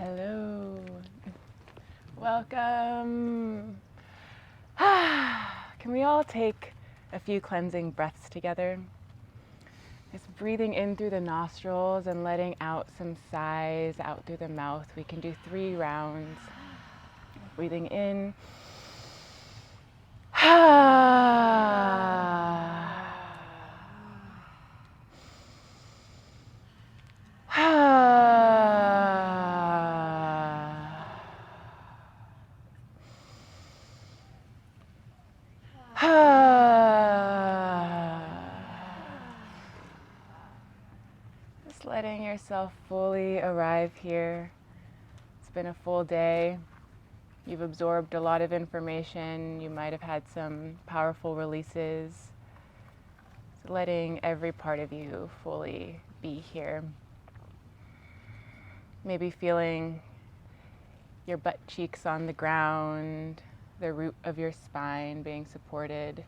Hello. Welcome. Can we all take a few cleansing breaths together? Just breathing in through the nostrils and letting out some sighs out through the mouth. We can do 3 rounds. Breathing in. Just letting yourself fully arrive here. It's been a full day. You've absorbed a lot of information. You might have had some powerful releases. So letting every part of you fully be here. Maybe feeling your butt cheeks on the ground, the root of your spine being supported.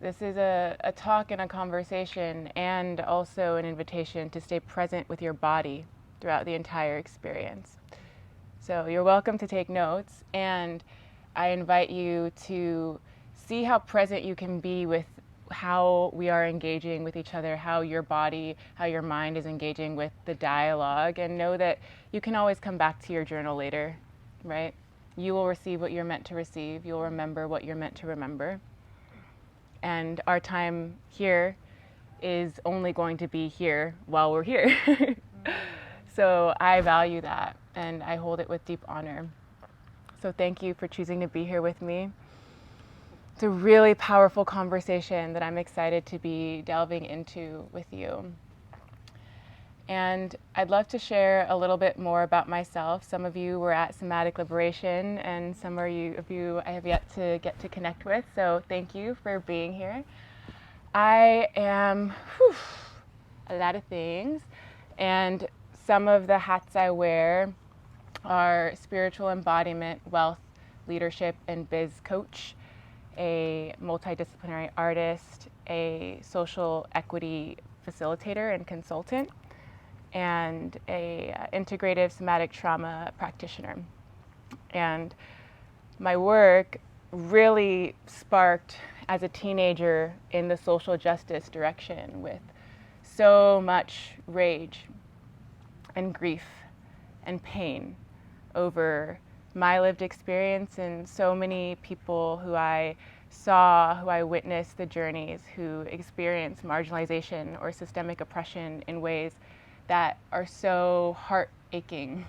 This is a talk and a conversation, and also an invitation to stay present with your body throughout the entire experience. So you're welcome to take notes, and I invite you to see how present you can be with how we are engaging with each other, how your body, how your mind is engaging with the dialogue, and know that you can always come back to your journal later, right? You will receive what you're meant to receive. You'll remember what you're meant to remember. And our time here is only going to be here while we're here. So I value that, and I hold it with deep honor. So thank you for choosing to be here with me. It's a really powerful conversation that I'm excited to be delving into with you. And I'd love to share a little bit more about myself. Some of you were at Somatic Liberation, and some of you I have yet to get to connect with. So thank you for being here. I am a lot of things, and some of the hats I wear are spiritual embodiment, wealth, leadership, and biz coach, a multidisciplinary artist, a social equity facilitator and consultant, and a integrative somatic trauma practitioner. And my work really sparked as a teenager in the social justice direction, with so much rage and grief and pain over my lived experience, and so many people who I saw, who I witnessed the journeys, who experience marginalization or systemic oppression in ways that are so heart-aching.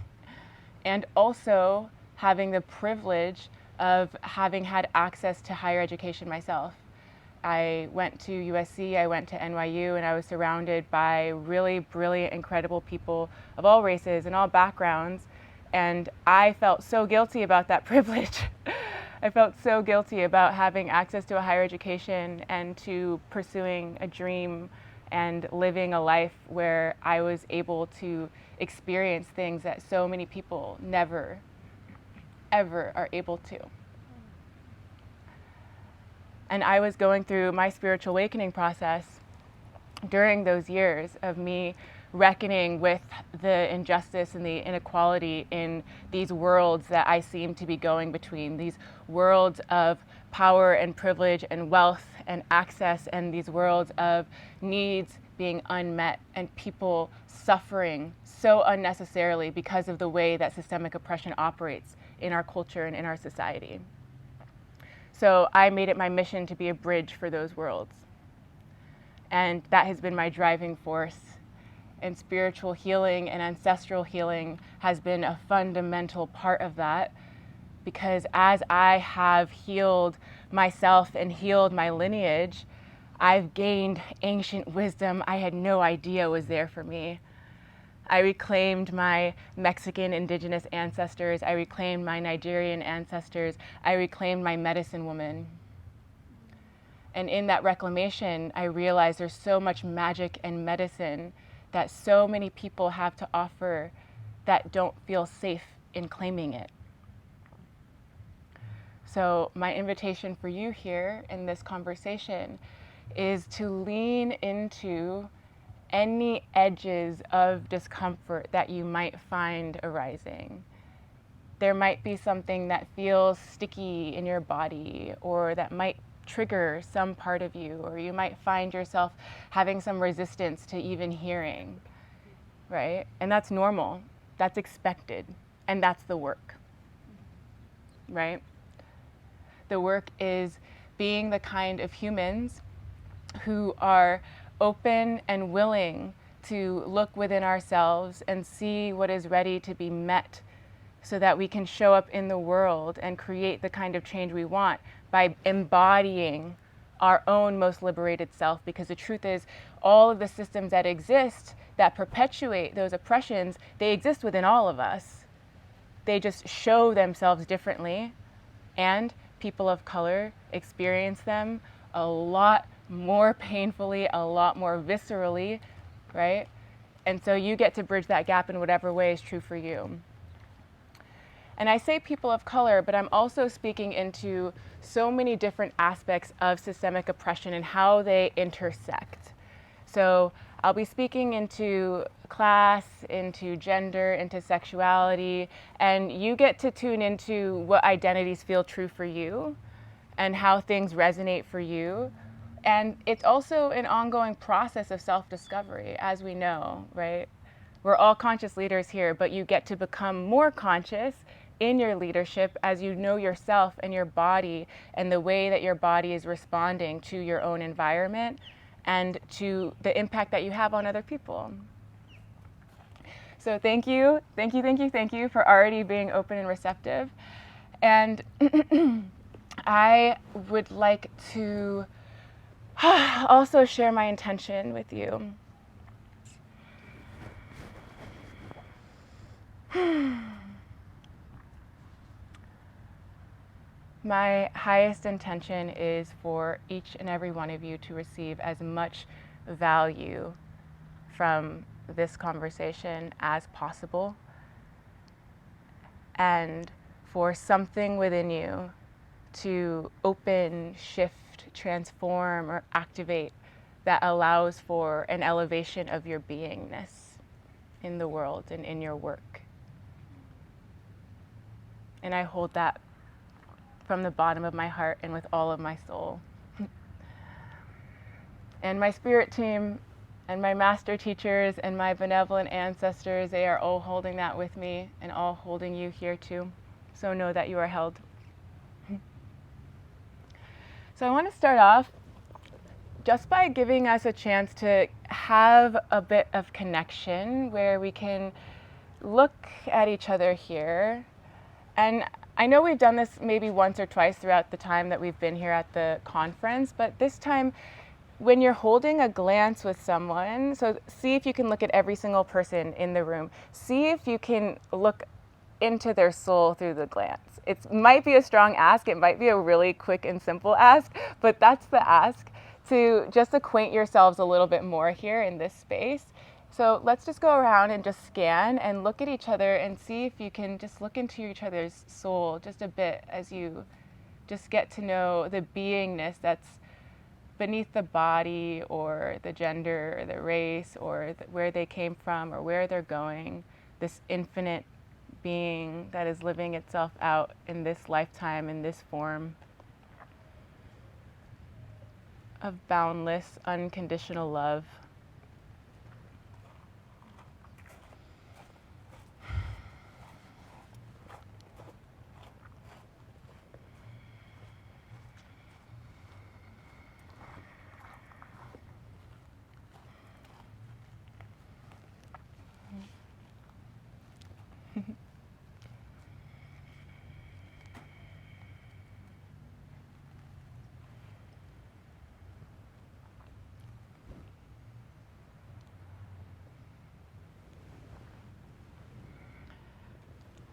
And also having the privilege of having had access to higher education myself. I went to USC, I went to NYU, and I was surrounded by really brilliant, incredible people of all races and all backgrounds. And I felt so guilty about that privilege. I felt so guilty about having access to a higher education and to pursuing a dream and living a life where I was able to experience things that so many people never, ever are able to. And I was going through my spiritual awakening process during those years of me reckoning with the injustice and the inequality in these worlds that I seem to be going between, these worlds of power and privilege and wealth and access, and these worlds of needs being unmet and people suffering so unnecessarily because of the way that systemic oppression operates in our culture and in our society. So I made it my mission to be a bridge for those worlds. And that has been my driving force. And spiritual healing and ancestral healing has been a fundamental part of that, because as I have healed myself and healed my lineage, I've gained ancient wisdom I had no idea was there for me. I reclaimed my Mexican indigenous ancestors. I reclaimed my Nigerian ancestors. I reclaimed my medicine woman. And in that reclamation, I realized there's so much magic and medicine that so many people have to offer that don't feel safe in claiming it. So my invitation for you here in this conversation is to lean into any edges of discomfort that you might find arising. There might be something that feels sticky in your body, or that might trigger some part of you, or you might find yourself having some resistance to even hearing, right? And that's normal, that's expected, and that's the work, right? The work is being the kind of humans who are open and willing to look within ourselves and see what is ready to be met, so that we can show up in the world and create the kind of change we want by embodying our own most liberated self. Because the truth is, all of the systems that exist that perpetuate those oppressions, they exist within all of us. They just show themselves differently, and people of color experience them a lot more painfully, a lot more viscerally, right? And so you get to bridge that gap in whatever way is true for you. And I say people of color, but I'm also speaking into so many different aspects of systemic oppression and how they intersect. So I'll be speaking into class, into gender, into sexuality, and you get to tune into what identities feel true for you and how things resonate for you. And it's also an ongoing process of self-discovery, as we know, right? We're all conscious leaders here, but you get to become more conscious in your leadership as you know yourself and your body and the way that your body is responding to your own environment and to the impact that you have on other people. So thank you for already being open and receptive. And I would like to also share my intention with you. My highest intention is for each and every one of you to receive as much value from this conversation as possible, and for something within you to open, shift, transform, or activate that allows for an elevation of your beingness in the world and in your work. And I hold that from the bottom of my heart and with all of my soul. And my spirit team and my master teachers and my benevolent ancestors, they are all holding that with me and all holding you here too. So know that you are held. So I want to start off just by giving us a chance to have a bit of connection where we can look at each other here. And I know we've done this maybe once or twice throughout the time that we've been here at the conference, but this time when you're holding a glance with someone, so see if you can look at every single person in the room. See if you can look into their soul through the glance. It might be a strong ask, it might be a really quick and simple ask, but that's the ask, to just acquaint yourselves a little bit more here in this space. So let's just go around and just scan and look at each other and see if you can just look into each other's soul just a bit as you just get to know the beingness that's beneath the body or the gender or the race or where they came from or where they're going, this infinite being that is living itself out in this lifetime, in this form of boundless, unconditional love.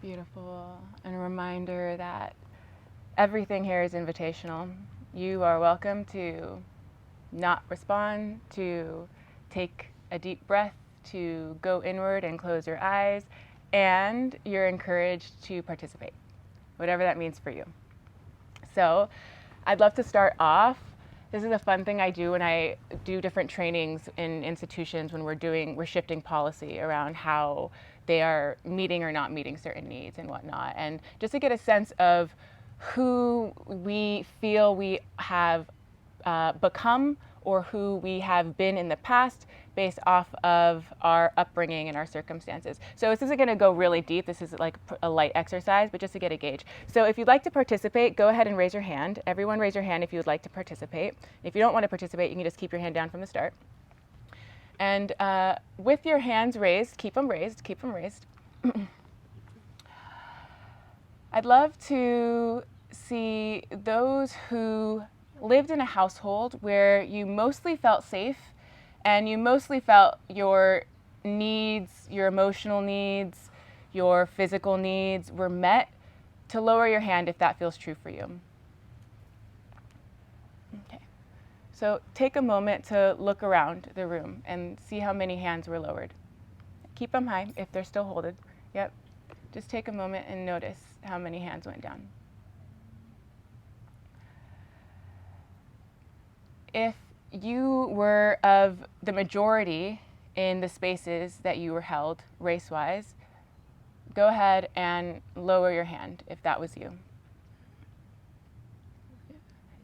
Beautiful. And a reminder that everything here is invitational. You are welcome to not respond, to take a deep breath, to go inward and close your eyes, and you're encouraged to participate, whatever that means for you. So I'd love to start off This is a fun thing I do when I do different trainings in institutions when we're shifting policy around how they are meeting or not meeting certain needs and whatnot. And just to get a sense of who we feel we have become or who we have been in the past based off of our upbringing and our circumstances. So this isn't going to go really deep. This is like a light exercise, but just to get a gauge. So if you'd like to participate, go ahead and raise your hand. Everyone raise your hand if you would like to participate. If you don't want to participate, you can just keep your hand down from the start. And with your hands raised, keep them raised, keep them raised. I'd love to see those who lived in a household where you mostly felt safe and you mostly felt your needs, your emotional needs, your physical needs were met, to lower your hand if that feels true for you. Okay. So take a moment to look around the room and see how many hands were lowered. Keep them high if they're still holded. Yep. Just take a moment and notice how many hands went down. If you were of the majority in the spaces that you were held race-wise, go ahead and lower your hand if that was you.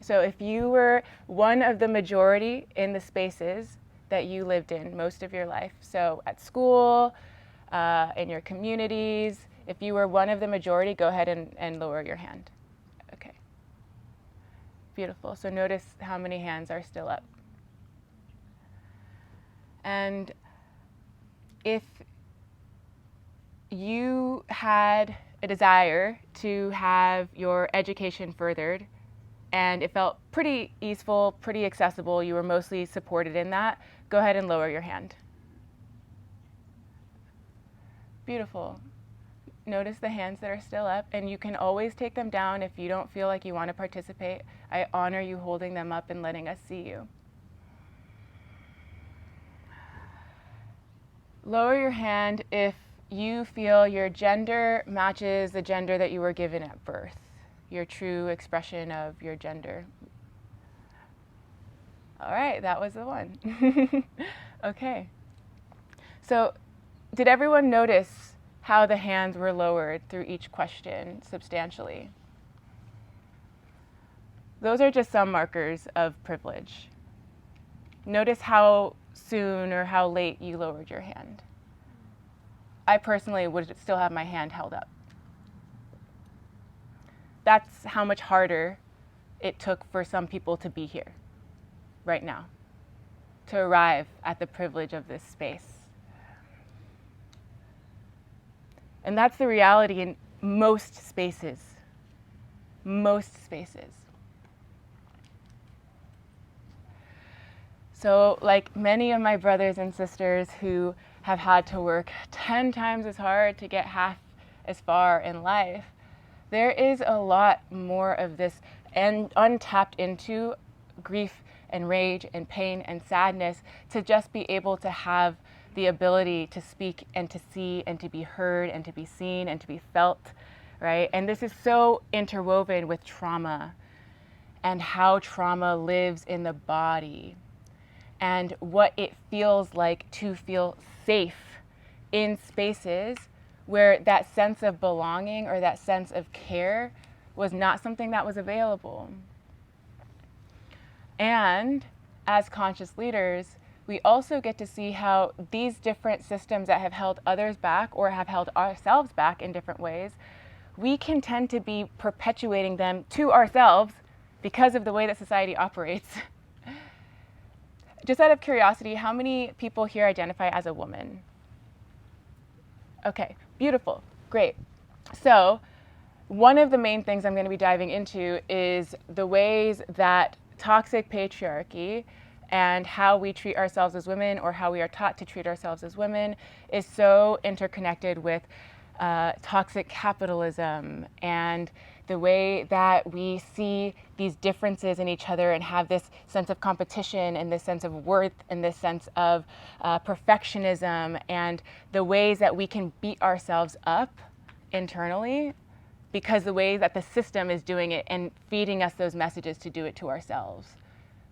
So if you were one of the majority in the spaces that you lived in most of your life, so at school, in your communities, if you were one of the majority, go ahead and lower your hand. Okay. Beautiful. So notice how many hands are still up. And if you had a desire to have your education furthered and it felt pretty easeful, pretty accessible, you were mostly supported in that, go ahead and lower your hand. Beautiful. Notice the hands that are still up, and you can always take them down if you don't feel like you want to participate. I honor you holding them up and letting us see you. Lower your hand if you feel your gender matches the gender that you were given at birth, your true expression of your gender. All right, that was the one. Okay. So, did everyone notice how the hands were lowered through each question substantially? Those are just some markers of privilege. Notice how soon or how late you lowered your hand. I personally would still have my hand held up. That's how much harder it took for some people to be here right now, to arrive at the privilege of this space. And that's the reality in most spaces. Most spaces. So, like many of my brothers and sisters who have had to work 10 times as hard to get half as far in life, there is a lot more of this and untapped into grief and rage and pain and sadness to just be able to have the ability to speak and to see and to be heard and to be seen and to be felt, right? And this is so interwoven with trauma and how trauma lives in the body and what it feels like to feel safe in spaces where that sense of belonging or that sense of care was not something that was available. And as conscious leaders, we also get to see how these different systems that have held others back or have held ourselves back in different ways, we can tend to be perpetuating them to ourselves because of the way that society operates. Just out of curiosity, how many people here identify as a woman? Okay, beautiful, great. So one of the main things I'm going to be diving into is the ways that toxic patriarchy and how we treat ourselves as women or how we are taught to treat ourselves as women is so interconnected with toxic capitalism and the way that we see these differences in each other and have this sense of competition and this sense of worth and this sense of perfectionism and the ways that we can beat ourselves up internally because the way that the system is doing it and feeding us those messages to do it to ourselves.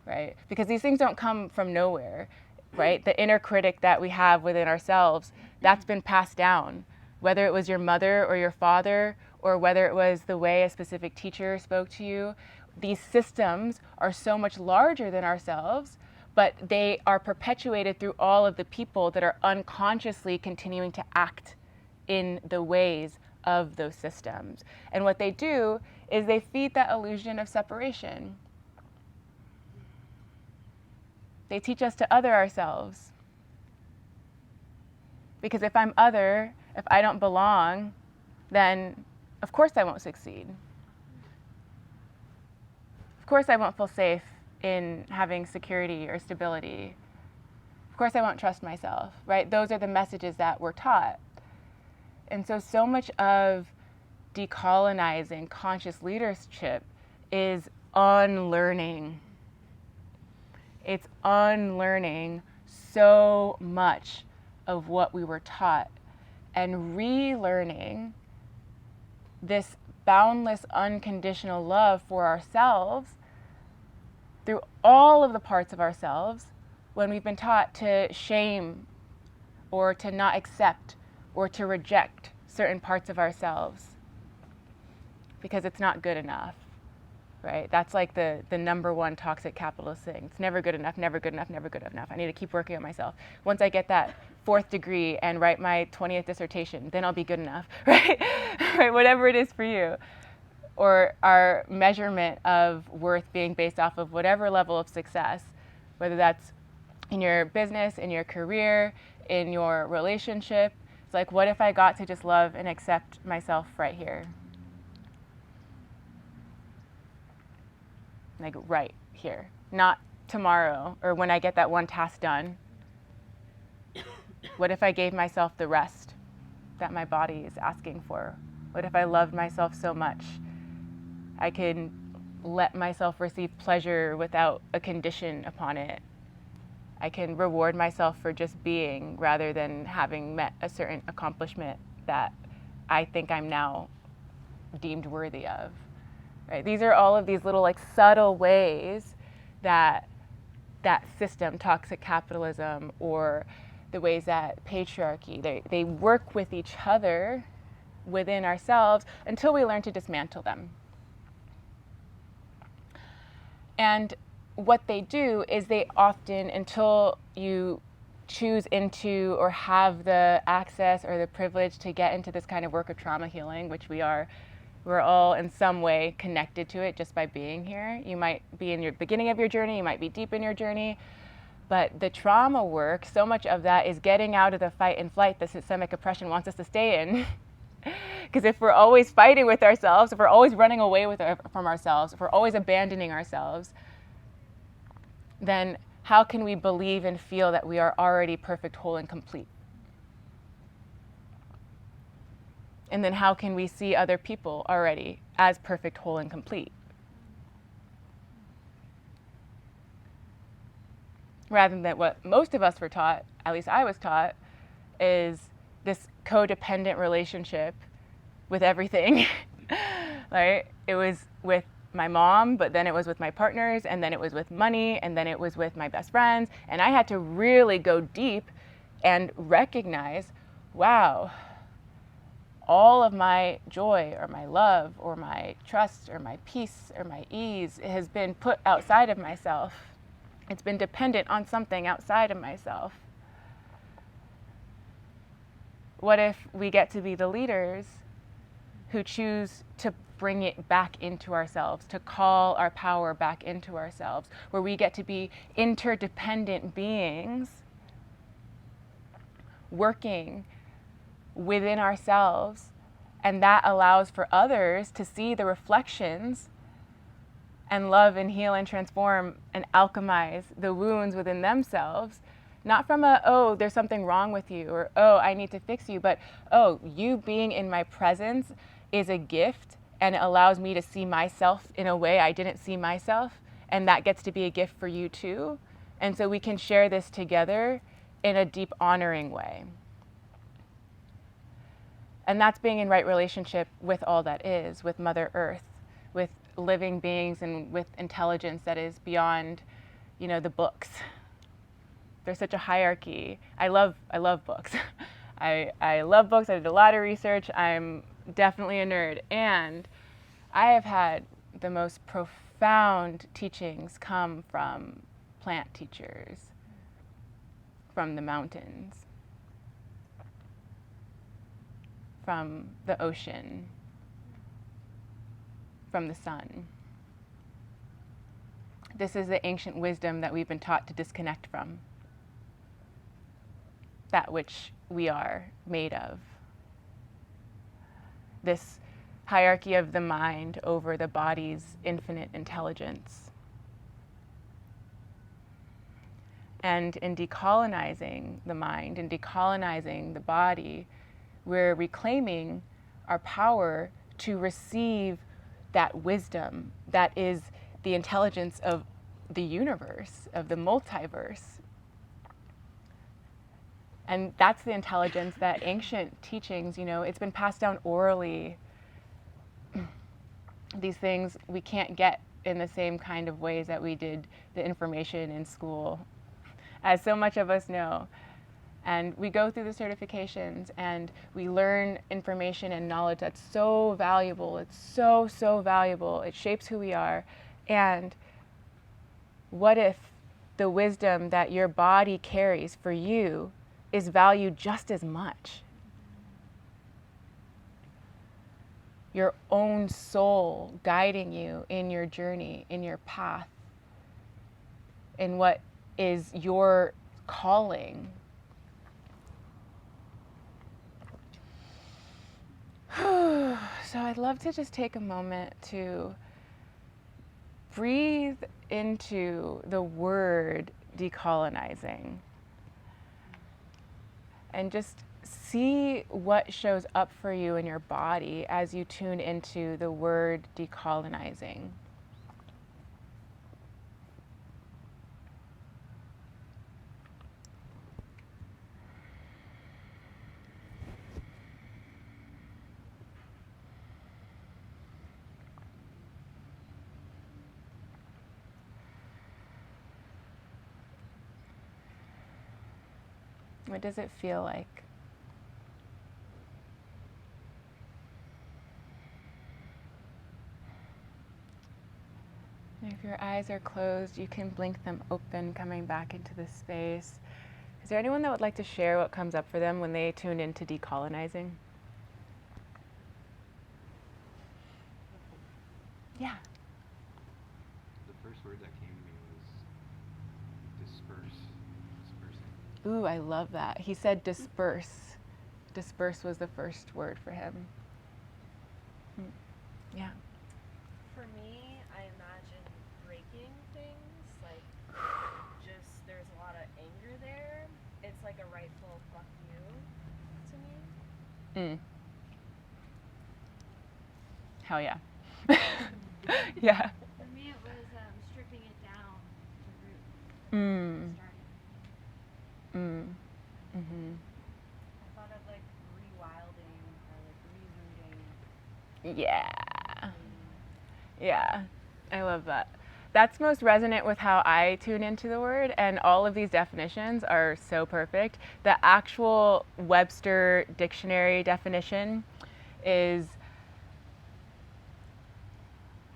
right? Because these things don't come from nowhere, right? The inner critic that we have within ourselves, that's been passed down, whether it was your mother or your father, or whether it was the way a specific teacher spoke to you. These systems are so much larger than ourselves, but they are perpetuated through all of the people that are unconsciously continuing to act in the ways of those systems. And what they do is they feed that illusion of separation. They teach us to other ourselves. Because if I'm other, if I don't belong, then of course I won't succeed. Of course I won't feel safe in having security or stability. Of course I won't trust myself, right? Those are the messages that we're taught. And so much of decolonizing conscious leadership is unlearning. It's unlearning so much of what we were taught and relearning this boundless, unconditional love for ourselves through all of the parts of ourselves when we've been taught to shame or to not accept or to reject certain parts of ourselves because it's not good enough, right? That's like the number one toxic capitalist thing. It's never good enough, never good enough, never good enough. I need to keep working on myself. Once I get that 4th degree and write my 20th dissertation, then I'll be good enough, right? Right? Whatever it is for you. Or our measurement of worth being based off of whatever level of success, whether that's in your business, in your career, in your relationship. It's like, what if I got to just love and accept myself right here? Like right here, not tomorrow or when I get that one task done. What if I gave myself the rest that my body is asking for? What if I loved myself so much I can let myself receive pleasure without a condition upon it? I can reward myself for just being rather than having met a certain accomplishment that I think I'm now deemed worthy of. Right? These are all of these little like subtle ways that that system, toxic capitalism, or the ways that patriarchy, they work with each other within ourselves until we learn to dismantle them. And what they do is they often, until you choose into or have the access or the privilege to get into this kind of work of trauma healing, which we're all in some way connected to it just by being here. You might be in your beginning of your journey, you might be deep in your journey, but the trauma work, so much of that is getting out of the fight and flight the systemic oppression wants us to stay in. Because if we're always fighting with ourselves, if we're always running away from ourselves, if we're always abandoning ourselves, then how can we believe and feel that we are already perfect, whole, and complete? And then how can we see other people already as perfect, whole, and complete? Rather than what most of us were taught, at least I was taught, is this codependent relationship with everything. Right? It was with my mom, but then it was with my partners, and then it was with money, and then it was with my best friends. And I had to really go deep and recognize, wow, all of my joy or my love or my trust or my peace or my ease has been put outside of myself. It's been dependent on something outside of myself. What if we get to be the leaders who choose to bring it back into ourselves, to call our power back into ourselves, where we get to be interdependent beings working within ourselves, and that allows for others to see the reflections and love and heal and transform and alchemize the wounds within themselves, not from oh, there's something wrong with you, or oh, I need to fix you, but oh, you being in my presence is a gift, and it allows me to see myself in a way I didn't see myself, and that gets to be a gift for you too. And so we can share this together in a deep honoring way. And that's being in right relationship with all that is, with Mother Earth, with living beings, and with intelligence that is beyond the books. There's such a hierarchy. I love books. I love books. I did a lot of research. I'm definitely a nerd. And I have had the most profound teachings come from plant teachers, from the mountains, from the ocean, from the sun. This is the ancient wisdom that we've been taught to disconnect from, that which we are made of. This hierarchy of the mind over the body's infinite intelligence. And in decolonizing the mind and decolonizing the body, we're reclaiming our power to receive that wisdom that is the intelligence of the universe, of the multiverse. And that's the intelligence that ancient teachings, it's been passed down orally. These things we can't get in the same kind of ways that we did the information in school, as so much of us know. And we go through the certifications and we learn information and knowledge that's so valuable. It's so, so valuable. It shapes who we are. And what if the wisdom that your body carries for you is valued just as much? Your own soul guiding you in your journey, in your path, in what is your calling. So I'd love to just take a moment to breathe into the word decolonizing and just see what shows up for you in your body as you tune into the word decolonizing. What does it feel like? If your eyes are closed, you can blink them open, coming back into the space. Is there anyone that would like to share what comes up for them when they tune into decolonizing? Yeah. The first word that came to me was disperse. Dispersing. Ooh, I love that. He said disperse. Disperse was the first word for him. Yeah. For me, I imagine breaking things, like just there's a lot of anger there. It's like a rightful fuck you to me. Hell yeah. Yeah. For me, it was stripping it down to root. Starting. I thought of like rewilding or like rebooting. Yeah. Yeah. I love that. That's most resonant with how I tune into the word, and all of these definitions are so perfect. The actual Webster dictionary definition is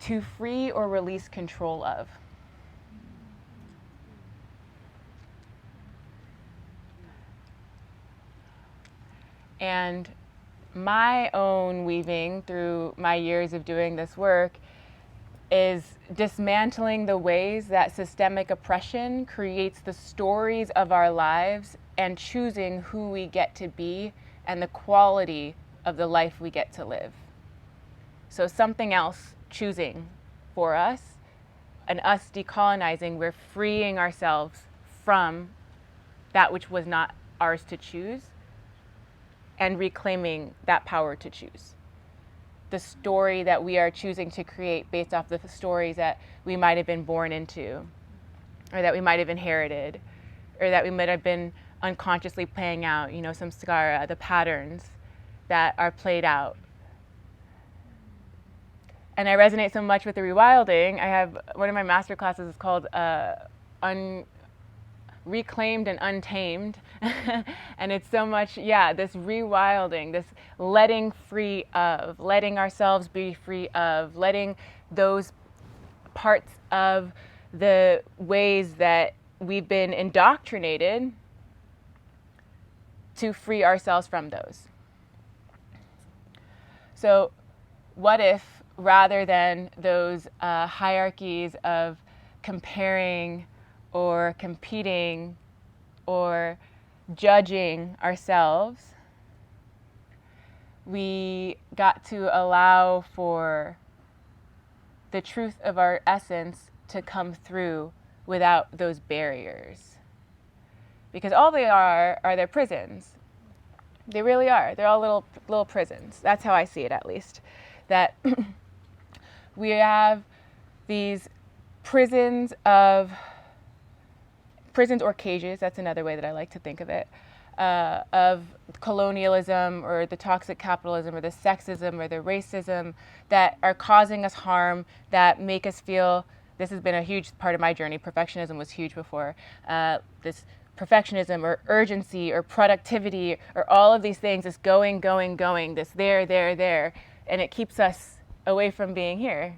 to free or release control of. And my own weaving through my years of doing this work is dismantling the ways that systemic oppression creates the stories of our lives and choosing who we get to be and the quality of the life we get to live. So something else choosing for us, and us decolonizing, we're freeing ourselves from that which was not ours to choose and reclaiming that power to choose. The story that we are choosing to create based off the stories that we might have been born into, or that we might have inherited, or that we might have been unconsciously playing out, samskara, the patterns that are played out. And I resonate so much with the rewilding. I have one of my master classes is called reclaimed and untamed. And it's so much, this rewilding, this letting free of, letting ourselves be free of, letting those parts of the ways that we've been indoctrinated to free ourselves from those. So what if, rather than those hierarchies of comparing or competing or judging ourselves, we got to allow for the truth of our essence to come through without those barriers? Because all they are their prisons. They really are. They're all little prisons. That's how I see it, at least. That we have these prisons or cages, that's another way that I like to think of it, of colonialism or the toxic capitalism or the sexism or the racism that are causing us harm, that make us feel, this has been a huge part of my journey, perfectionism was huge before, this perfectionism or urgency or productivity or all of these things, this going, this there, and it keeps us away from being here.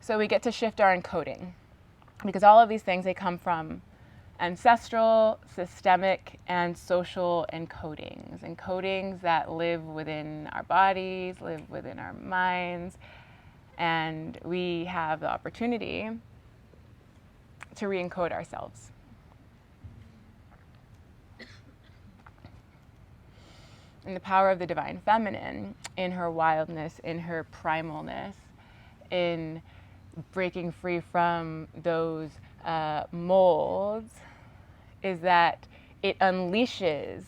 So we get to shift our encoding, because all of these things, they come from ancestral, systemic, and social encodings that live within our bodies, live within our minds, and we have the opportunity to re-encode ourselves. And the power of the divine feminine, in her wildness, in her primalness, in breaking free from those molds, is that it unleashes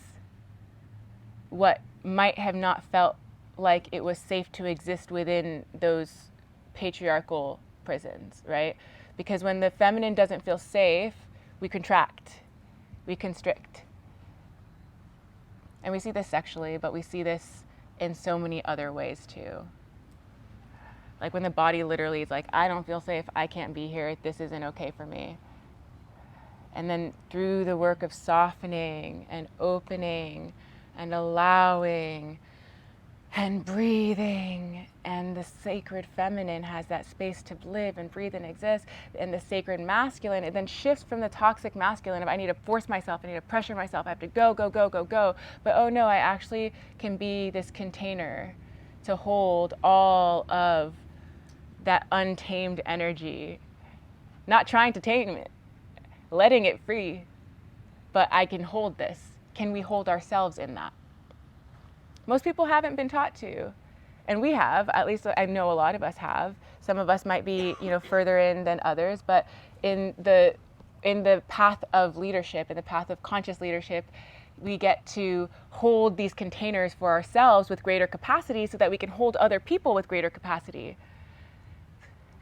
what might have not felt like it was safe to exist within those patriarchal prisons, right? Because when the feminine doesn't feel safe, we contract, we constrict. And we see this sexually, but we see this in so many other ways too. Like when the body literally is like, I don't feel safe, I can't be here, this isn't okay for me. And then through the work of softening and opening and allowing and breathing, and the sacred feminine has that space to live and breathe and exist, and the sacred masculine, it then shifts from the toxic masculine of I need to force myself, I need to pressure myself, I have to go. But oh no, I actually can be this container to hold all of that untamed energy, not trying to tame it, letting it free, but I can hold this. Can we hold ourselves in that? Most people haven't been taught to, and we have, at least I know a lot of us have. Some of us might be, further in than others, but in the path of leadership, in the path of conscious leadership, we get to hold these containers for ourselves with greater capacity so that we can hold other people with greater capacity.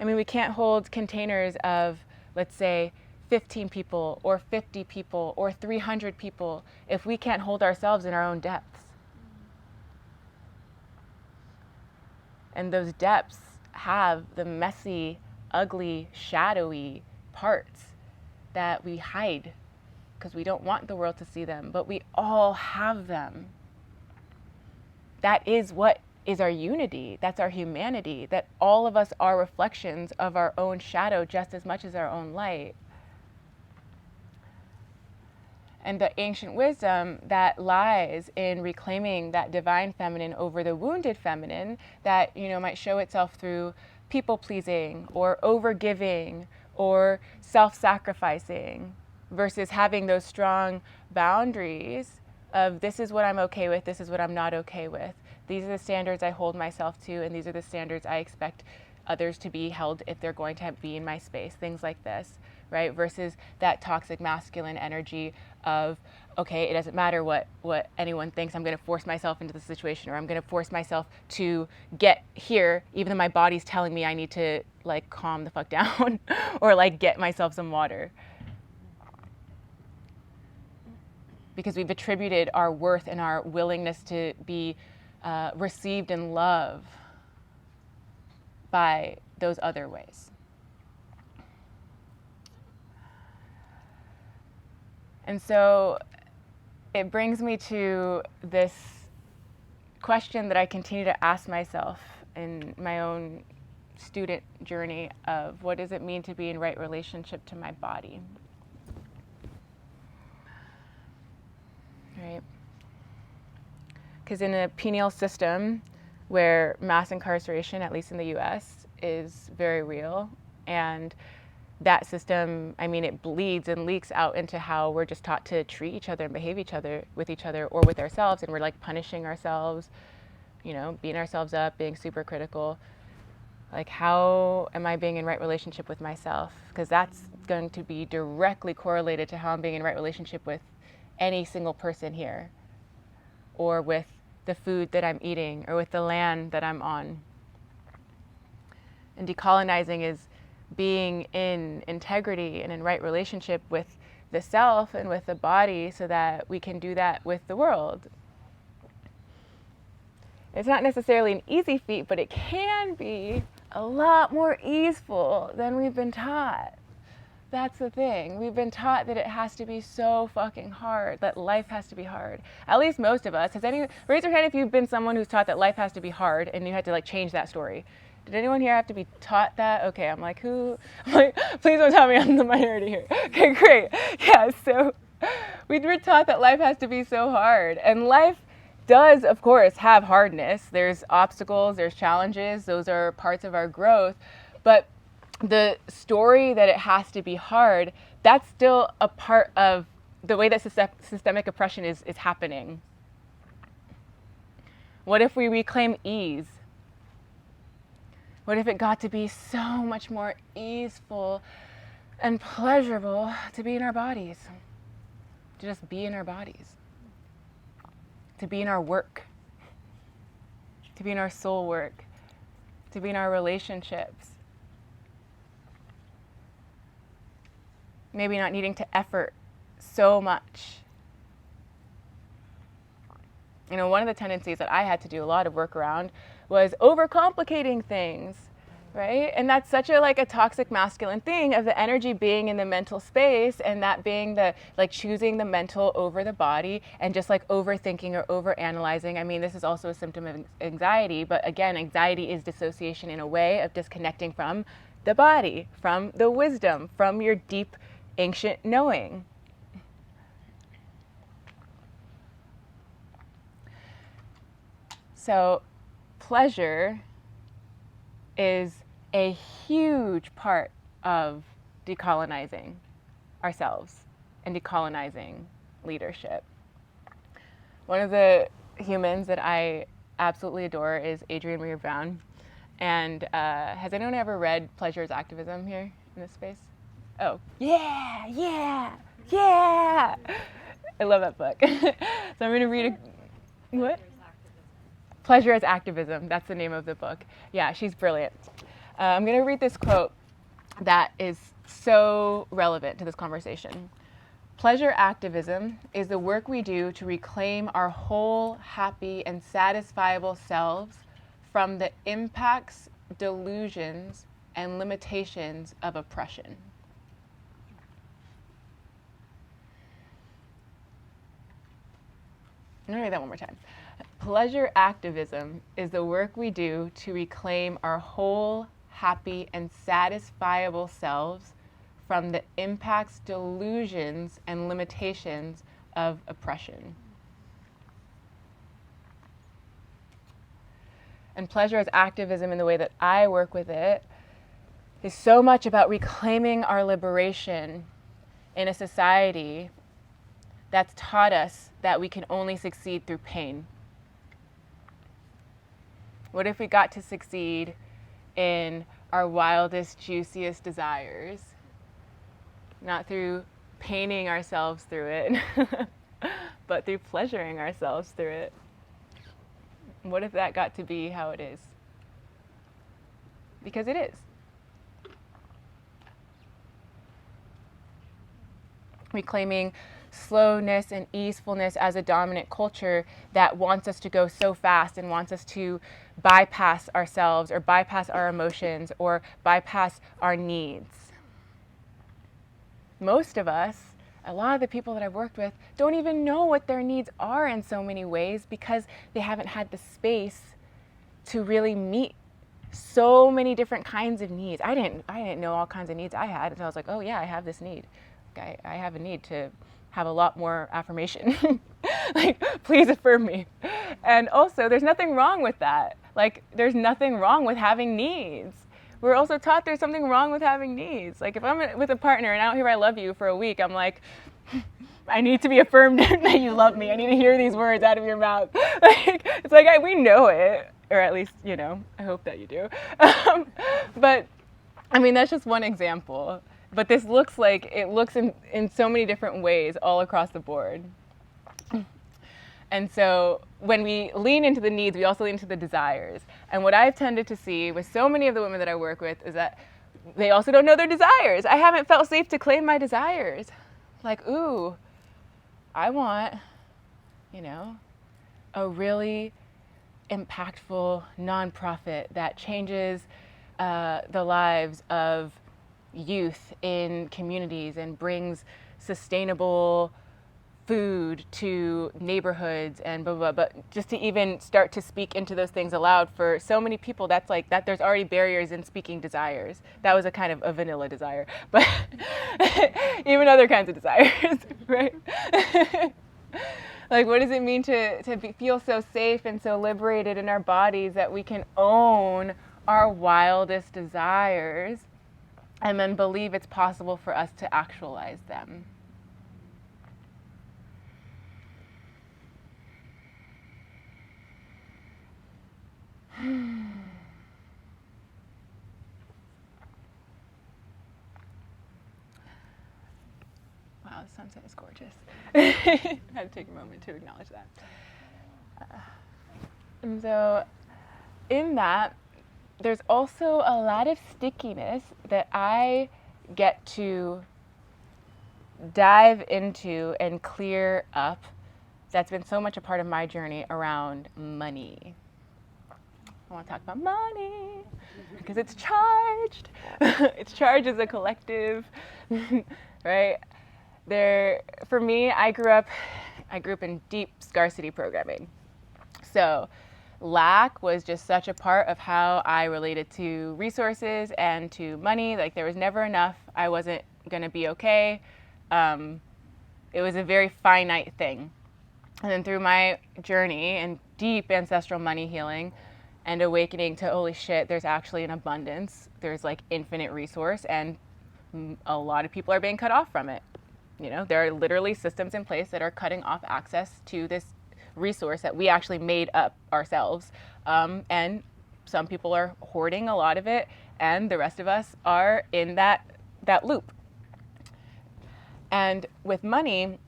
I mean, we can't hold containers of, let's say, 15 people or 50 people or 300 people if we can't hold ourselves in our own depths. And those depths have the messy, ugly, shadowy parts that we hide because we don't want the world to see them, but we all have them. That is what is our unity. That's our humanity, that all of us are reflections of our own shadow just as much as our own light. And the ancient wisdom that lies in reclaiming that divine feminine over the wounded feminine that, might show itself through people-pleasing or over-giving or self-sacrificing versus having those strong boundaries of this is what I'm okay with, this is what I'm not okay with. These are the standards I hold myself to, and these are the standards I expect others to be held if they're going to be in my space, things like this, right? Versus that toxic masculine energy of, okay, it doesn't matter what anyone thinks, I'm going to force myself into the situation, or I'm going to force myself to get here, even though my body's telling me I need to calm the fuck down or get myself some water. Because we've attributed our worth and our willingness to be received in love by those other ways. And so it brings me to this question that I continue to ask myself in my own student journey of what does it mean to be in right relationship to my body? Right? Because in a penal system where mass incarceration, at least in the US, is very real, and that system, I mean, it bleeds and leaks out into how we're just taught to treat each other and behave with each other or with ourselves, and we're like punishing ourselves, you know, beating ourselves up, being super critical. Like, how am I being in right relationship with myself? Because that's going to be directly correlated to how I'm being in right relationship with any single person here, or with the food that I'm eating, or with the land that I'm on. And decolonizing is being in integrity and in right relationship with the self and with the body so that we can do that with the world. It's not necessarily an easy feat, but it can be a lot more easeful than we've been taught. That's the thing. We've been taught that it has to be so fucking hard, that life has to be hard. At least most of us. Raise your hand if you've been someone who's taught that life has to be hard and you had to like change that story. Did anyone here have to be taught that? Okay, I'm like, who? I'm like, please don't tell me I'm the minority here. Okay, great. Yeah, so we were taught that life has to be so hard. And life does, of course, have hardness. There's obstacles, there's challenges. Those are parts of our growth. But the story that it has to be hard, that's still a part of the way that systemic oppression is happening. What if we reclaim ease? What if it got to be so much more easeful and pleasurable to be in our bodies? To just be in our bodies. To be in our work. To be in our soul work. To be in our relationships. Maybe not needing to effort so much. You know, one of the tendencies that I had to do a lot of work around was overcomplicating things, right? And that's such a toxic masculine thing of the energy being in the mental space, and that being the like choosing the mental over the body and just like overthinking or overanalyzing. I mean, this is also a symptom of anxiety, but again, anxiety is dissociation in a way of disconnecting from the body, from the wisdom, from your deep ancient knowing. So pleasure is a huge part of decolonizing ourselves and decolonizing leadership. One of the humans that I absolutely adore is Adrienne Marie Brown. And has anyone ever read Pleasure is Activism here in this space? Oh, yeah. I love that book. So I'm going to read what? Pleasure is Activism. That's the name of the book. Yeah, she's brilliant. I'm going to read this quote that is so relevant to this conversation. Pleasure activism is the work we do to reclaim our whole, happy, and satisfiable selves from the impacts, delusions, and limitations of oppression. I'm going to read that one more time. Pleasure activism is the work we do to reclaim our whole, happy, and satisfiable selves from the impacts, delusions, and limitations of oppression. And pleasure as activism, in the way that I work with it, is so much about reclaiming our liberation in a society that's taught us that we can only succeed through pain. What if we got to succeed in our wildest, juiciest desires? Not through paining ourselves through it, but through pleasuring ourselves through it. What if that got to be how it is? Because it is. reclaiming slowness and easefulness as a dominant culture that wants us to go so fast and wants us to bypass ourselves or bypass our emotions or bypass our needs. Most of us, a lot of the people that I've worked with, don't even know what their needs are in so many ways because they haven't had the space to really meet so many different kinds of needs. I didn't know all kinds of needs I had until I was like, oh yeah, I have this need. I have a need to have a lot more affirmation. Like, please affirm me. And also, there's nothing wrong with that. Like, there's nothing wrong with having needs. We're also taught there's something wrong with having needs. Like, if I'm with a partner and I don't hear I love you for a week, I'm like, I need to be affirmed that you love me. I need to hear these words out of your mouth. Like, it's like, we know it, or at least, you know, I hope that you do. But, I mean, that's just one example. But this looks like, it looks in so many different ways all across the board. And so when we lean into the needs, we also lean into the desires. And what I've tended to see with so many of the women that I work with is that they also don't know their desires. I haven't felt safe to claim my desires. Like, ooh, I want, you know, a really impactful nonprofit that changes the lives of youth in communities and brings sustainable food to neighborhoods and blah, blah, blah. But just to even start to speak into those things aloud for so many people, that's like that there's already barriers in speaking desires. That was a kind of a vanilla desire, but even other kinds of desires, right? Like, what does it mean to feel so safe and so liberated in our bodies that we can own our wildest desires and then believe it's possible for us to actualize them? Wow, the sunset is gorgeous. I had to take a moment to acknowledge that. And so in that, there's also a lot of stickiness that I get to dive into and clear up that's been so much a part of my journey around money. I want to talk about money because it's charged. It's charged as a collective, right? For me, I grew up in deep scarcity programming. So lack was just such a part of how I related to resources and to money. Like, there was never enough. I wasn't going to be okay. It was a very finite thing. And then through my journey and deep ancestral money healing and awakening to, holy shit, there's actually an abundance. There's like infinite resource, and a lot of people are being cut off from it. You know, there are literally systems in place that are cutting off access to this resource that we actually made up ourselves. And some people are hoarding a lot of it, and the rest of us are in that loop. And with money,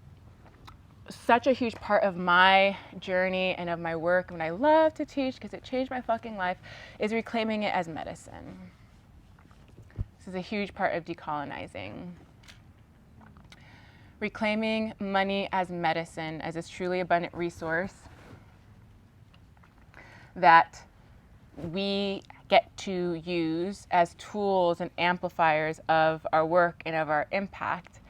such a huge part of my journey and of my work, and I love to teach because it changed my fucking life, is reclaiming it as medicine. This is a huge part of decolonizing. Reclaiming money as medicine, as this truly abundant resource that we get to use as tools and amplifiers of our work and of our impact.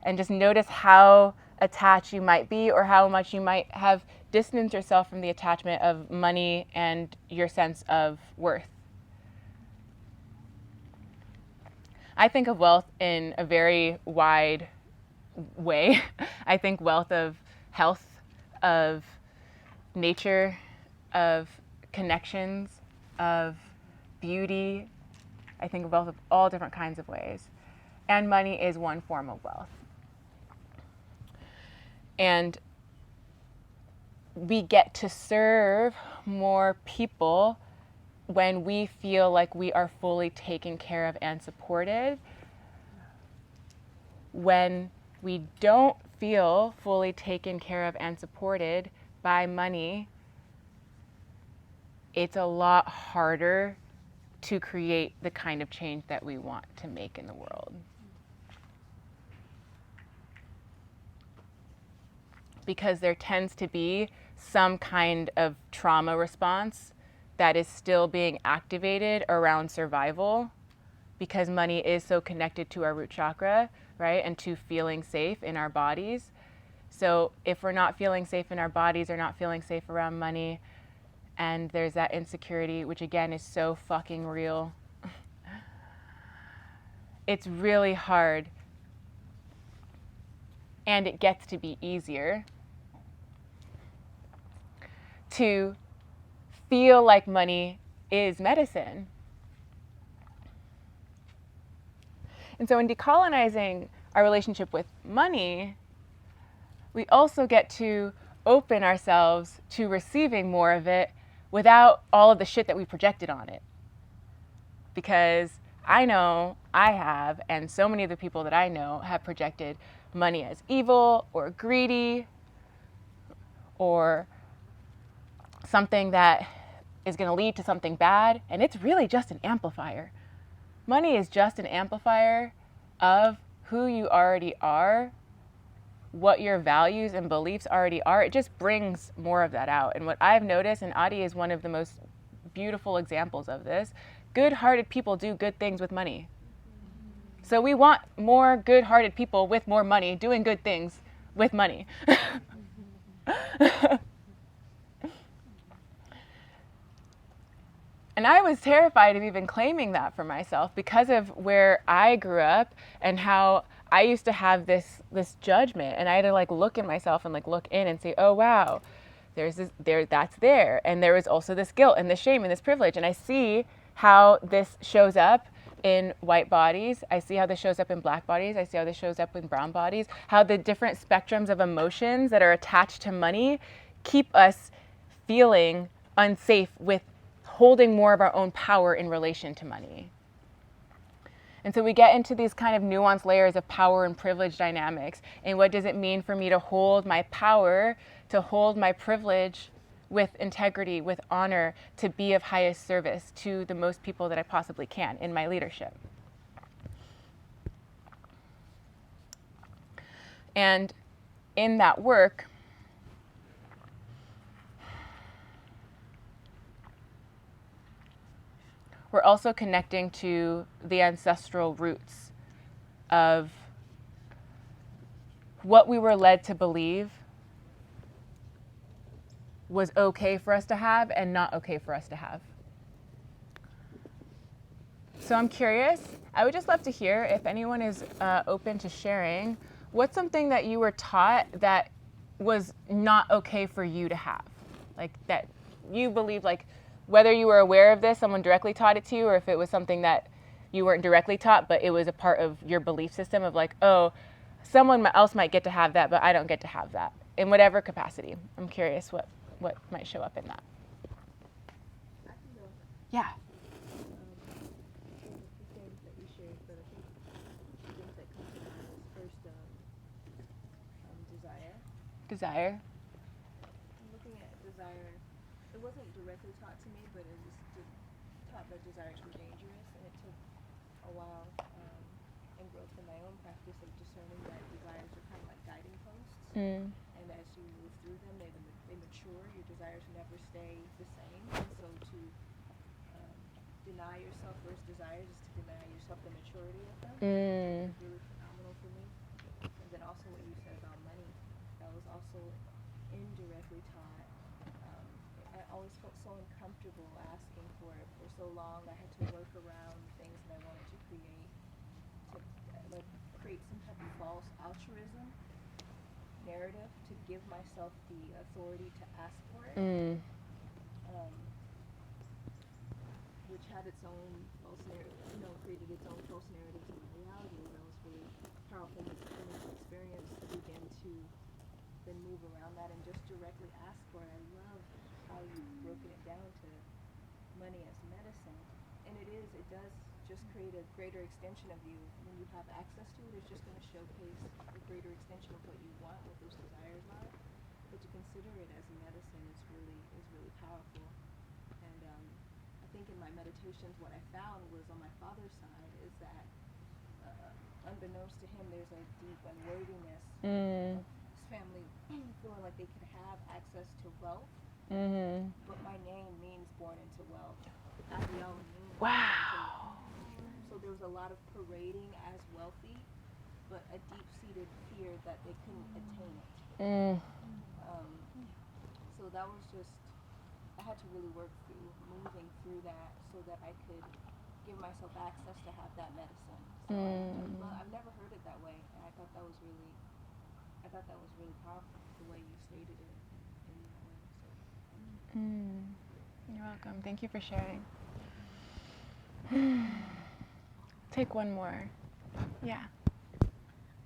And just notice how attached you might be, or how much you might have distanced yourself from the attachment of money and your sense of worth. I think of wealth in a very wide way. I think wealth of health, of nature, of connections, of beauty. I think of wealth of all different kinds of ways. And money is one form of wealth. And we get to serve more people when we feel like we are fully taken care of and supported. When we don't feel fully taken care of and supported by money, it's a lot harder to create the kind of change that we want to make in the world. because there tends to be some kind of trauma response that is still being activated around survival, because money is so connected to our root chakra, right? And to feeling safe in our bodies. So if we're not feeling safe in our bodies or not feeling safe around money, and there's that insecurity, which again is so fucking real, it's really hard, and it gets to be easier to feel like money is medicine. And so in decolonizing our relationship with money, we also get to open ourselves to receiving more of it without all of the shit that we projected on it. Because I know I have, and so many of the people that I know have projected money as evil or greedy or something that is going to lead to something bad, and it's really just an amplifier. Money is just an amplifier of who you already are, what your values and beliefs already are. It just brings more of that out. And what I've noticed, and Adi is one of the most beautiful examples of this, good-hearted people do good things with money. So we want more good-hearted people with more money doing good things with money. And I was terrified of even claiming that for myself because of where I grew up and how I used to have this judgment, and I had to like look at myself and like look in and say, oh wow, there's this, that's there, and there was also this guilt and this shame and this privilege, and I see how this shows up in white bodies. I see how this shows up in black bodies. I see how this shows up in brown bodies. How the different spectrums of emotions that are attached to money keep us feeling unsafe with holding more of our own power in relation to money. And so we get into these kind of nuanced layers of power and privilege dynamics. And what does it mean for me to hold my power, to hold my privilege with integrity, with honor, to be of highest service to the most people that I possibly can in my leadership? And in that work, we're also connecting to the ancestral roots of what we were led to believe was okay for us to have and not okay for us to have. So I'm curious, I would just love to hear if anyone is open to sharing, what's something that you were taught that was not okay for you to have? Like that you believe, like, whether you were aware of this, someone directly taught it to you, or if it was something that you weren't directly taught, but it was a part of your belief system of like, oh, someone else might get to have that, but I don't get to have that, in whatever capacity. I'm curious what might show up in that. I can go. Yeah. The things that you shared, but I think the things that come to mind is first desire. Desire. I'm looking at desire. It wasn't directly taught to me, but it was taught that desires were dangerous, and it took a while and growth in my own practice of discerning that desires are kind of like guiding posts, and as you move through them, they mature. Your desires never stay the same, and so to deny yourself those desires is to deny yourself the maturity of them. It's really phenomenal for me. And then also what you said about money, that was also indirectly taught. I always felt so uncomfortable asking for it for so long. I had to work around things that I wanted to create some type of false altruism narrative to give myself the authority to ask for it, which had its own false narrative, created its own false narratives in my reality. And that was really powerful experience to begin to then move around that and just directly ask for it. I love how you've broken it down to money as medicine, and it does just create a greater extension of you. When you have access to it, it's just going to showcase a greater extension of what you want, what those desires are. But to consider it as a medicine is really powerful. And I think in my meditations, what I found was on my father's side is that unbeknownst to him, there's a deep unworthiness of family feeling like they could have access to wealth, Mm-hmm. but my name means born into wealth. Adi means born into Wow. wealth. So there was a lot of parading as wealthy, but a deep-seated fear that they couldn't attain it. Mm. So that was just, I had to really work through moving through that so that I could give myself access to have that medicine. So I've never heard it that way, and I thought that was really powerful the way you stated it in that way. So. You're welcome. Thank you for sharing. Take one more. Yeah.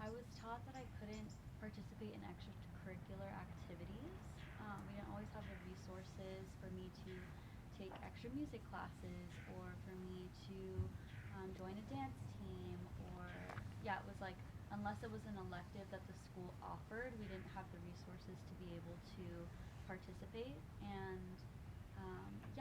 I was taught that I couldn't participate in extracurricular activities. We didn't always have the resources for me to take extra music classes or for me to join a dance team or, it was like, unless it was an elective that the school offered, we didn't have the resources to be able to participate. And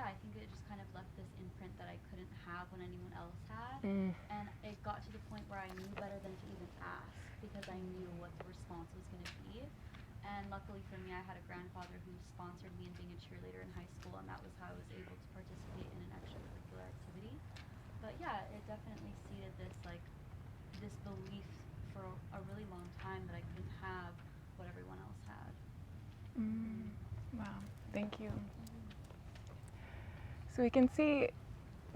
I think it just kind of left this imprint that I couldn't have when anyone else had. And it got to the point where I knew better than to even ask because I knew what the response was going to be. And luckily for me, I had a grandfather who sponsored me in being a cheerleader in high school, and that was how I was able to participate in an extracurricular activity. But it definitely seeded this belief for a really long time that I couldn't have what everyone else had. Wow. Thank you. So we can see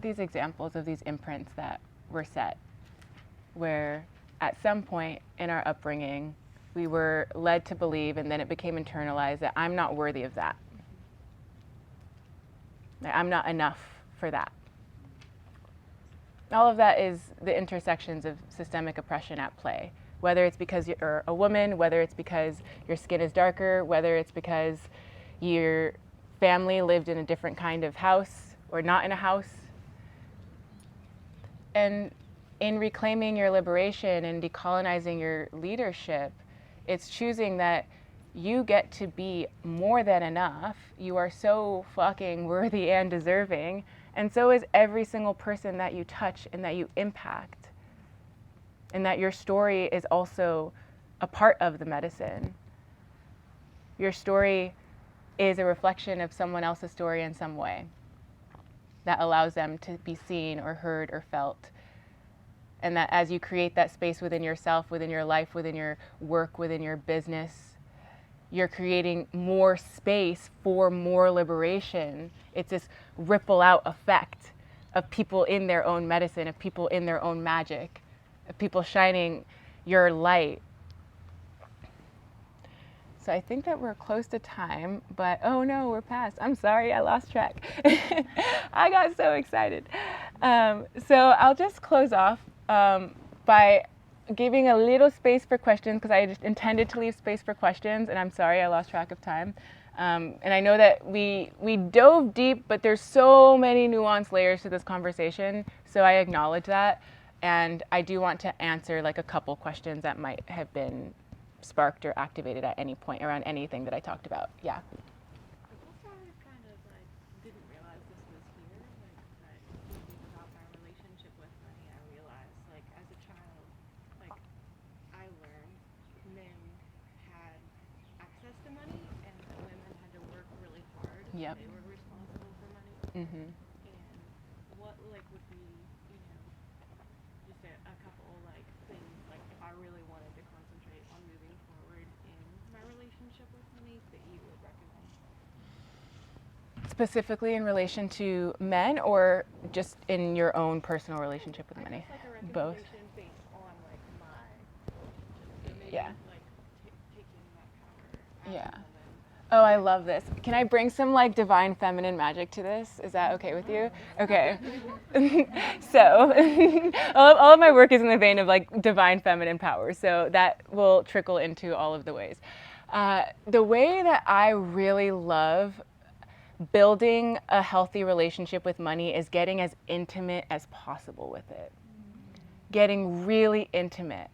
these examples of these imprints that were set, where at some point in our upbringing, we were led to believe, and then it became internalized, that I'm not worthy of that. That I'm not enough for that. All of that is the intersections of systemic oppression at play, whether it's because you're a woman, whether it's because your skin is darker, whether it's because your family lived in a different kind of house or not in a house. And in reclaiming your liberation and decolonizing your leadership, it's choosing that you get to be more than enough. You are so fucking worthy and deserving. And so is every single person that you touch and that you impact. And that your story is also a part of the medicine. Your story is a reflection of someone else's story in some way that allows them to be seen or heard or felt. And that as you create that space within yourself, within your life, within your work, within your business, you're creating more space for more liberation. It's this ripple out effect of people in their own medicine, of people in their own magic, of people shining your light. So I think that we're close to time, but oh no, we're past. I'm sorry, I lost track. I got so excited. So I'll just close off by giving a little space for questions, because I just intended to leave space for questions, and I'm sorry I lost track of time. And I know that we dove deep, but there's so many nuanced layers to this conversation, so I acknowledge that. And I do want to answer like a couple questions that might have been sparked or activated at any point around anything that I talked about. Yeah. Also, I kind of didn't realize this was here. Thinking about my relationship with money, I realized as a child, I learned men had access to money and that women had to work really hard. Yep. They were responsible for money. Mm-hmm. And what would be just a couple things if I really wanted to concentrate on moving forward in my relationship with money that you would recommend? Specifically in relation to men, or just in your own personal relationship with money? A Both. recommendation based on my relationship. So maybe Yeah. Taking that power. Yeah. Oh, I love this. Can I bring some divine feminine magic to this? Is that okay with you? Okay. So all of my work is in the vein of divine feminine power. So that will trickle into all of the ways. The way that I really love building a healthy relationship with money is getting as intimate as possible with it. Getting really intimate.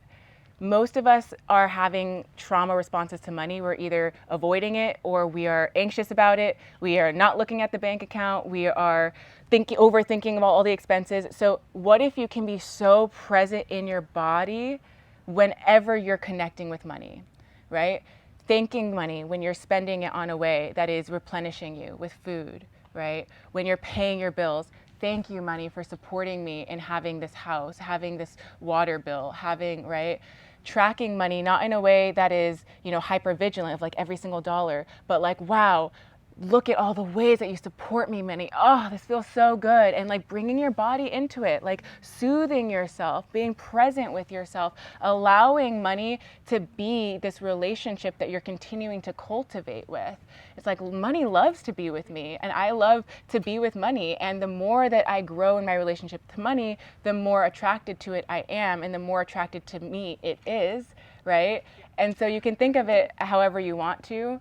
Most of us are having trauma responses to money. We're either avoiding it, or we are anxious about it. We are not looking at the bank account. We are overthinking about all the expenses. So what if you can be so present in your body whenever you're connecting with money, right? thanking money when you're spending it on a way that is replenishing you with food, right? When you're paying your bills, thank you money for supporting me in having this house, having this water bill, having, right? Tracking money, not in a way that is, hyper vigilant of like every single dollar, but like, wow, look at all the ways that you support me, money. Oh, this feels so good. And like bringing your body into it, like soothing yourself, being present with yourself, allowing money to be this relationship that you're continuing to cultivate with. It's like money loves to be with me, and I love to be with money. And the more that I grow in my relationship to money, the more attracted to it I am, and the more attracted to me it is, right? And so you can think of it however you want to,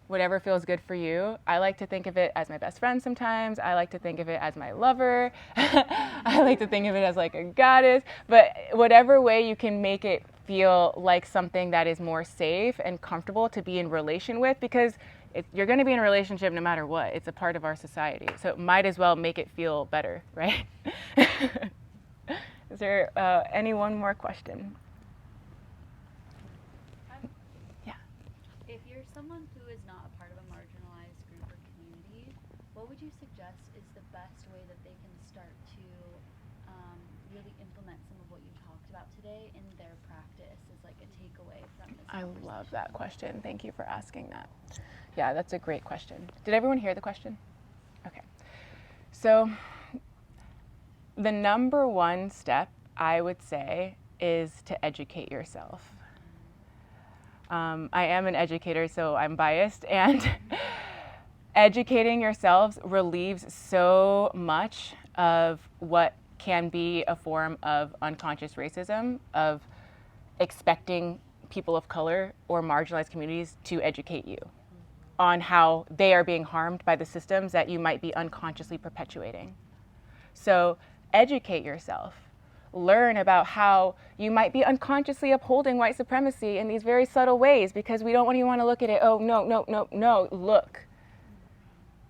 whatever feels good for you. I like to think of it as my best friend sometimes. I like to think of it as my lover. I like to think of it as like a goddess. But whatever way you can make it feel like something that is more safe and comfortable to be in relation with, because you're going to be in a relationship no matter what. It's a part of our society. So it might as well make it feel better, right? Is there any one more question? If you're someone who is not a part of a marginalized group or community, what would you suggest is the best way that they can start to really implement some of what you talked about today in their practice as like a takeaway from this I conversation? love that question. Thank you for asking that. Yeah, that's a great question. Did everyone hear the question? Okay. So the number one step I would say is to educate yourself. I am an educator, so I'm biased, and educating yourselves relieves so much of what can be a form of unconscious racism, of expecting people of color or marginalized communities to educate you on how they are being harmed by the systems that you might be unconsciously perpetuating. So educate yourself. Learn about how you might be unconsciously upholding white supremacy in these very subtle ways, because we don't want to look at it, oh, no, look.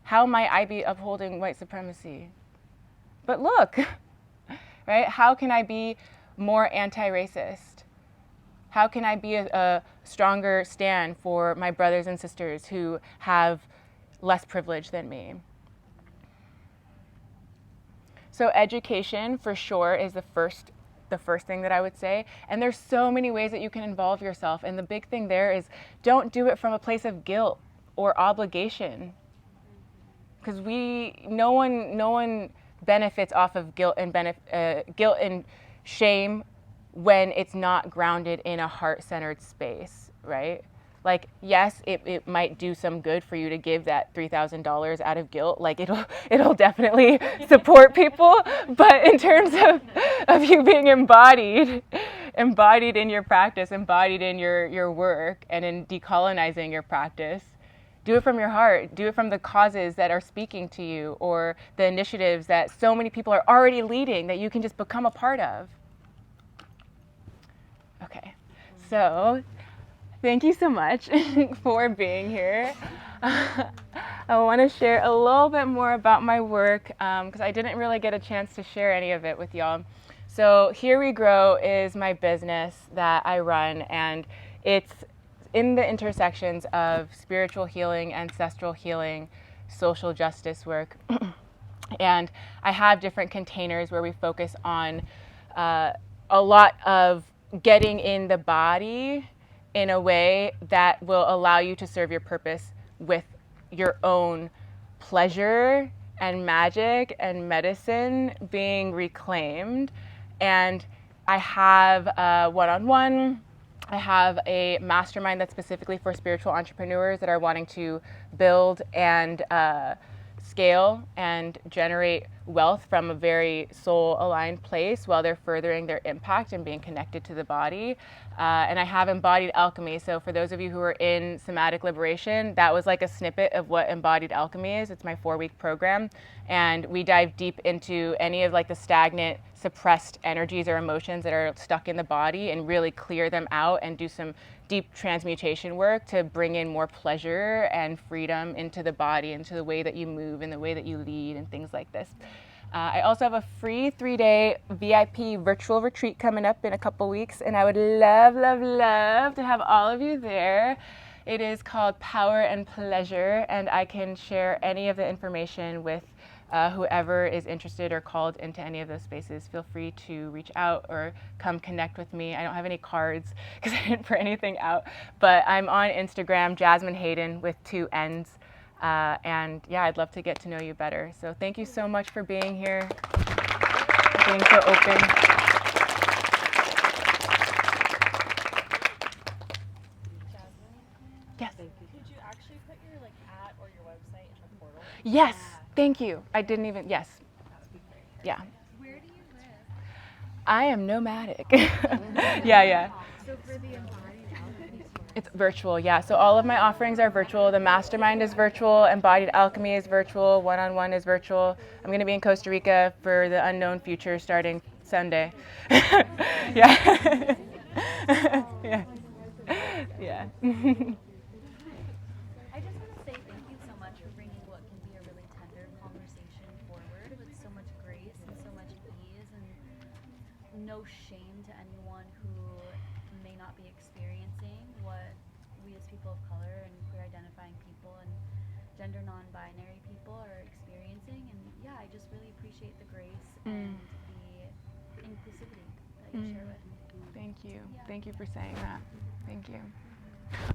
How might I be upholding white supremacy? But look, right? How can I be more anti-racist? How can I be a stronger stand for my brothers and sisters who have less privilege than me? So education, for sure, is the first thing that I would say. And there's so many ways that you can involve yourself. And the big thing there is don't do it from a place of guilt or obligation. Because no one benefits off of guilt and shame when it's not grounded in a heart-centered space, right? Like, yes, it might do some good for you to give that $3,000 out of guilt. Like, it'll definitely support people. But in terms of you being embodied in your practice, embodied in your work, and in decolonizing your practice, do it from your heart. Do it from the causes that are speaking to you, or the initiatives that so many people are already leading that you can just become a part of. Okay, so thank you so much for being here. I want to share a little bit more about my work because I didn't really get a chance to share any of it with y'all. So Here We Grow is my business that I run, and it's in the intersections of spiritual healing, ancestral healing, social justice work. And I have different containers where we focus on a lot of getting in the body in a way that will allow you to serve your purpose with your own pleasure and magic and medicine being reclaimed. And I have a one-on-one. I have a mastermind that's specifically for spiritual entrepreneurs that are wanting to build and scale and generate wealth from a very soul-aligned place while they're furthering their impact and being connected to the body. And I have embodied alchemy. So for those of you who are in somatic liberation, that was like a snippet of what embodied alchemy is. It's my 4-week program. And we dive deep into any of like the stagnant, suppressed energies or emotions that are stuck in the body and really clear them out and do some deep transmutation work to bring in more pleasure and freedom into the body, into the way that you move and the way that you lead and things like this. I also have a free 3-day VIP virtual retreat coming up in a couple weeks, and I would love, love, love to have all of you there. It is called Power and Pleasure, and I can share any of the information with whoever is interested or called into any of those spaces. Feel free to reach out or come connect with me. I don't have any cards because I didn't print anything out, but I'm on Instagram, Jasmine Hayden with 2 N's. And yeah, I'd love to get to know you better. So thank you so much for being here, being so open. Yes. Did you actually put your like at or your website in the portal? Yes. Thank you. I didn't even. Yes. Yeah. Where do you live? I am nomadic. Yeah. So for the embodied alchemy It's virtual. Yeah. So all of my offerings are virtual. The mastermind is virtual. Embodied alchemy is virtual. One-on-one is virtual. I'm going to be in Costa Rica for the unknown future starting Sunday. Yeah. Yeah. Yeah. I just want to say thank you so much for bringing what can be a really tender conversation forward with so much grace and so much ease and no shame to anyone who may not be experiencing what we as people of color and queer identifying people and gender non-binary people are experiencing. And yeah, I just really appreciate the grace and the inclusivity that you share with me. Thank you. Yeah. Thank you for saying that. Thank you.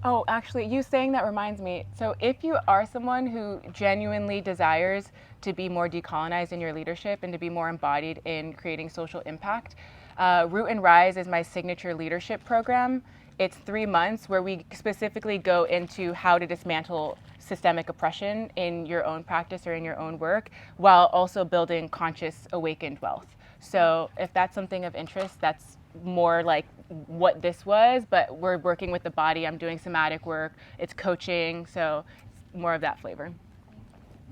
Oh, actually, you saying that reminds me. So if you are someone who genuinely desires to be more decolonized in your leadership and to be more embodied in creating social impact, Root and Rise is my signature leadership program. It's 3 months where we specifically go into how to dismantle systemic oppression in your own practice or in your own work while also building conscious awakened wealth. So if that's something of interest, that's more like what this was, but we're working with the body. I'm doing somatic work. It's coaching, so it's more of that flavor.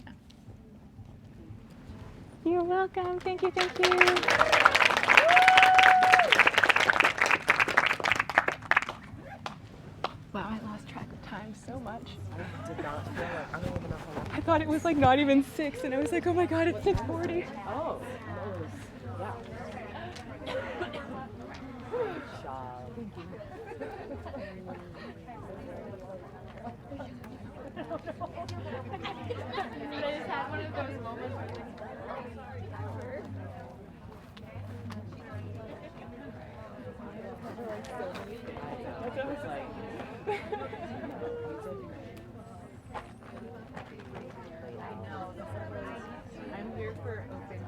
Yeah. You're welcome. Thank you. Thank you. Wow, I lost track of time so much. I did not feel like, I don't even know how long. I thought it was like not even 6, and I was like, oh my god, it's 6:40. Oh, that was, yeah. Good job. I just had one of those moments where That's what I was like. I'm here for open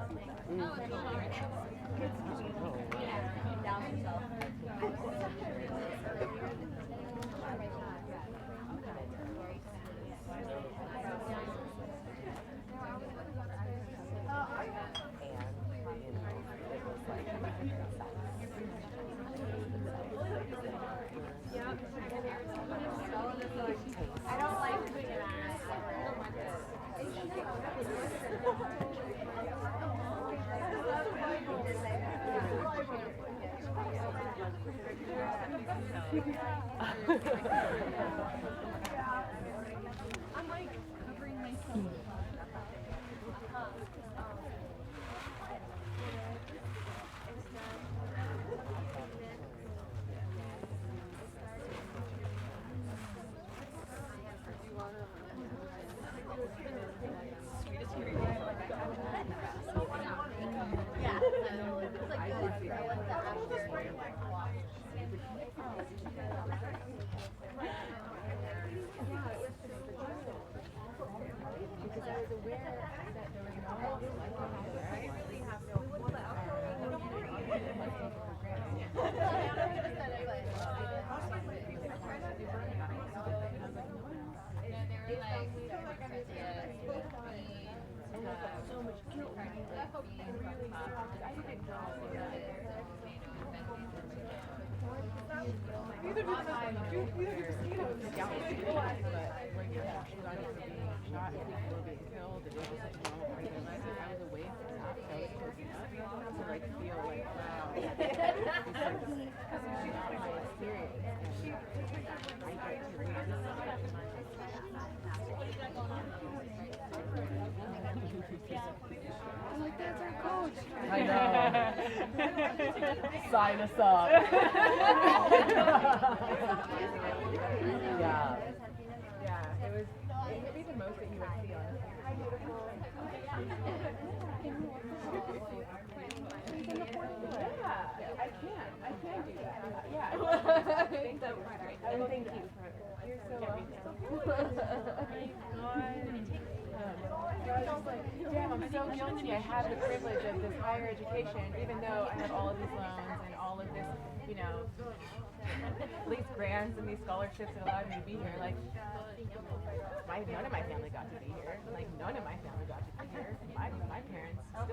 I don't like doing it. I'm like covering my feet. I know. Sign us up. Yeah. That was great. And thank you for everything. Damn, I'm so guilty. I have the privilege of this higher education, even though I have all of these loans and all of this, you know, these grants and these scholarships that allowed me to be here. Like, none of my family got to be here. Like, none of my family got to be here. My parents still